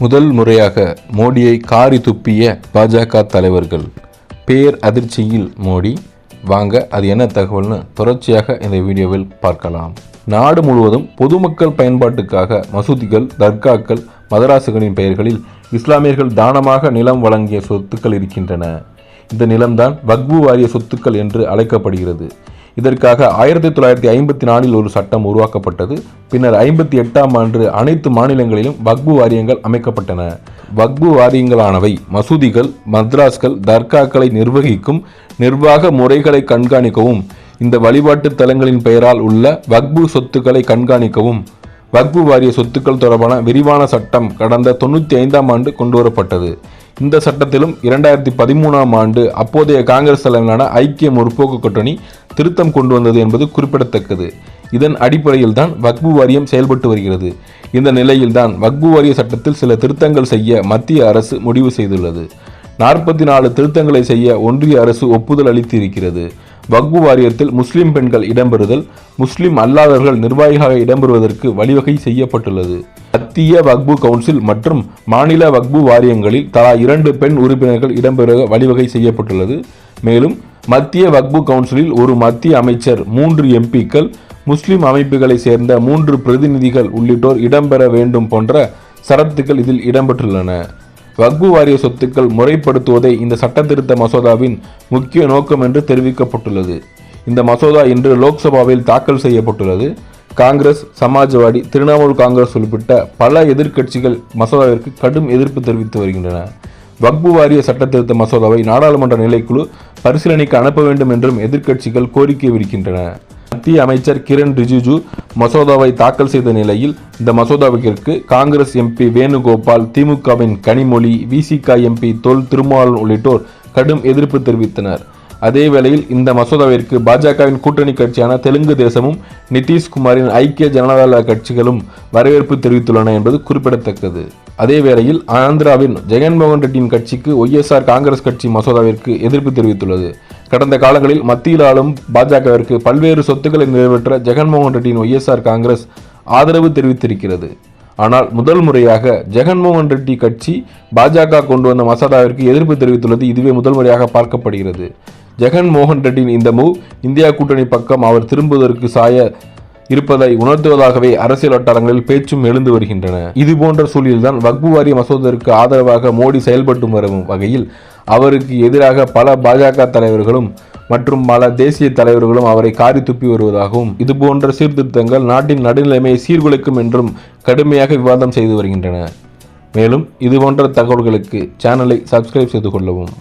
முதல் முறையாக மோடியை காரி துப்பிய பாஜக தலைவர்கள். பேர் அதிர்ச்சியில் மோடி. வாங்க அது என்ன தகவல்னு தொடர்ச்சியாக இந்த வீடியோவில் பார்க்கலாம். நாடு முழுவதும் பொதுமக்கள் பயன்பாட்டுக்காக மசூதிகள், தர்காக்கள், மதராசுகளின் பெயர்களில் இஸ்லாமியர்கள் தானமாக நிலம் வழங்கிய சொத்துக்கள் இருக்கின்றன. இந்த நிலம்தான் வக்ஃபு வாரிய சொத்துக்கள் என்று அழைக்கப்படுகிறது. இதற்காக 1954 ஒரு சட்டம் உருவாக்கப்பட்டது. பின்னர் 58ஆம் ஆண்டு அனைத்து மாநிலங்களிலும் வக்ஃபு வாரியங்கள் அமைக்கப்பட்டன. வக்ஃபு வாரியங்களானவை மசூதிகள், மத்ராஸ்கள், தர்காக்களை நிர்வகிக்கும் நிர்வாக முறைகளை கண்காணிக்கவும், இந்த வழிபாட்டு தலங்களின் பெயரால் உள்ள வக்ஃபு சொத்துக்களை கண்காணிக்கவும் வக்ஃபு வாரிய சொத்துக்கள் தொடர்பான விரிவான சட்டம் கடந்த 95ஆம் ஆண்டு கொண்டுவரப்பட்டது. இந்த சட்டத்திலும் 2013ஆம் ஆண்டு அப்போதைய காங்கிரஸ் தலைமையிலான ஐக்கிய முற்போக்கு கூட்டணி திருத்தம் கொண்டு வந்தது என்பது குறிப்பிடத்தக்கது. இதன் அடிப்படையில் தான் வக்ஃபு வாரியம் செயல்பட்டு வருகிறது. இந்த நிலையில்தான் வக்ஃபு வாரிய சட்டத்தில் சில திருத்தங்கள் செய்ய மத்திய அரசு முடிவு செய்துள்ளது. 44 திருத்தங்களை செய்ய ஒன்றிய அரசு ஒப்புதல் அளித்து இருக்கிறது. வக்ஃபு வாரியத்தில் முஸ்லிம் பெண்கள் இடம்பெறுதல், முஸ்லிம் அல்லாதவர்கள் நிர்வாகிகளாக இடம்பெறுவதற்கு வழிவகை செய்யப்பட்டுள்ளது. மத்திய வக்ஃபு கவுன்சில் மற்றும் மாநில வக்ஃபு வாரியங்களில் தலா 2 பெண் உறுப்பினர்கள் இடம்பெற வழிவகை செய்யப்பட்டுள்ளது. மேலும் மத்திய வக்ஃபு கவுன்சிலில் ஒரு மத்திய அமைச்சர், 3 எம்பிக்கள், முஸ்லிம் அமைப்புகளை சேர்ந்த 3 பிரதிநிதிகள் உள்ளிட்டோர் இடம்பெற வேண்டும் போன்ற சரத்துக்கள் இதில் இடம்பெற்றுள்ளன. வக்ஃபு வாரிய சொத்துக்கள் முறைப்படுத்துவதே இந்த சட்டத்திருத்த மசோதாவின் முக்கிய நோக்கம் என்று தெரிவிக்கப்பட்டுள்ளது. இந்த மசோதா இன்று லோக்சபாவில் தாக்கல் செய்யப்பட்டுள்ளது. காங்கிரஸ், சமாஜ்வாடி, திரிணாமுல் காங்கிரஸ் உள்ளிட்ட பல எதிர்க்கட்சிகள் மசோதாவிற்கு கடும் எதிர்ப்பு தெரிவித்து வருகின்றன. வக்ஃபு வாரிய சட்டத்திருத்த மசோதாவை நாடாளுமன்ற நிலைக்குழு பரிசீலனைக்கு அனுப்ப வேண்டும் என்றும் எதிர்க்கட்சிகள் கோரிக்கை விடுக்கின்றன. மத்திய அமைச்சர் கிரண் ரிஜிஜு மசோதாவை தாக்கல் செய்த நிலையில் இந்த மசோதாவிற்கு காங்கிரஸ் எம்பி வேணுகோபால், திமுகவின் கனிமொழி, விசிக எம்பி தொல் திருமாவளவன் உள்ளிட்டோர் கடும் எதிர்ப்பு தெரிவித்தனர். அதேவேளையில் இந்த மசோதாவிற்கு பாஜகவின் கூட்டணி கட்சியான தெலுங்கு தேசமும் நிதிஷ்குமாரின் ஐக்கிய ஜனதாதள கட்சிகளும் வரவேற்பு தெரிவித்துள்ளன என்பது குறிப்பிடத்தக்கது. அதேவேளையில் ஆந்திராவின் ஜெகன்மோகன் ரெட்டியின் கட்சிக்கு ஒய்எஸ்ஆர் காங்கிரஸ் கட்சி மசோதாவிற்கு எதிர்ப்பு தெரிவித்துள்ளது. கடந்த காலங்களில் மத்தியில் ஆளும் பாஜகவிற்கு பல்வேறு சொத்துக்களை நிறைவேற்ற ஜெகன்மோகன் ரெட்டியின் ஒய்எஸ்ஆர் காங்கிரஸ் ஆதரவு தெரிவித்திருக்கிறது. ஆனால் முதல் முறையாக ஜெகன்மோகன் ரெட்டி கட்சி பாஜக கொண்டு வந்த மசோதாவிற்கு எதிர்ப்பு தெரிவித்துள்ளது இதுவே முதல் முறையாக பார்க்கப்படுகிறது. ஜெகன்மோகன் ரெட்டியின் இந்த மூவ் இந்தியா கூட்டணி பக்கம் அவர் திரும்புவதற்கு சாய இருப்பதை உணர்த்துவதாகவே அரசியல் வட்டாரங்களில் பேச்சும் எழுந்து வருகின்றன. இதுபோன்ற சூழலில்தான் வக்ஃபு வாரிய மசோதாவிற்கு ஆதரவாக மோடி செயல்பட்டு வரும் வகையில் அவருக்கு எதிராக பல பாஜக தலைவர்களும் மற்றும் பல தேசிய தலைவர்களும் அவரை காரி துப்பி வருவதாகவும், இதுபோன்ற சீர்திருத்தங்கள் நாட்டின் நடுநிலைமையை சீர்குலைக்கும் என்றும் கடுமையாக விவாதம் செய்து வருகின்றன. மேலும் இதுபோன்ற தகவல்களுக்கு சேனலை சப்ஸ்கிரைப் செய்து கொள்ளவும்.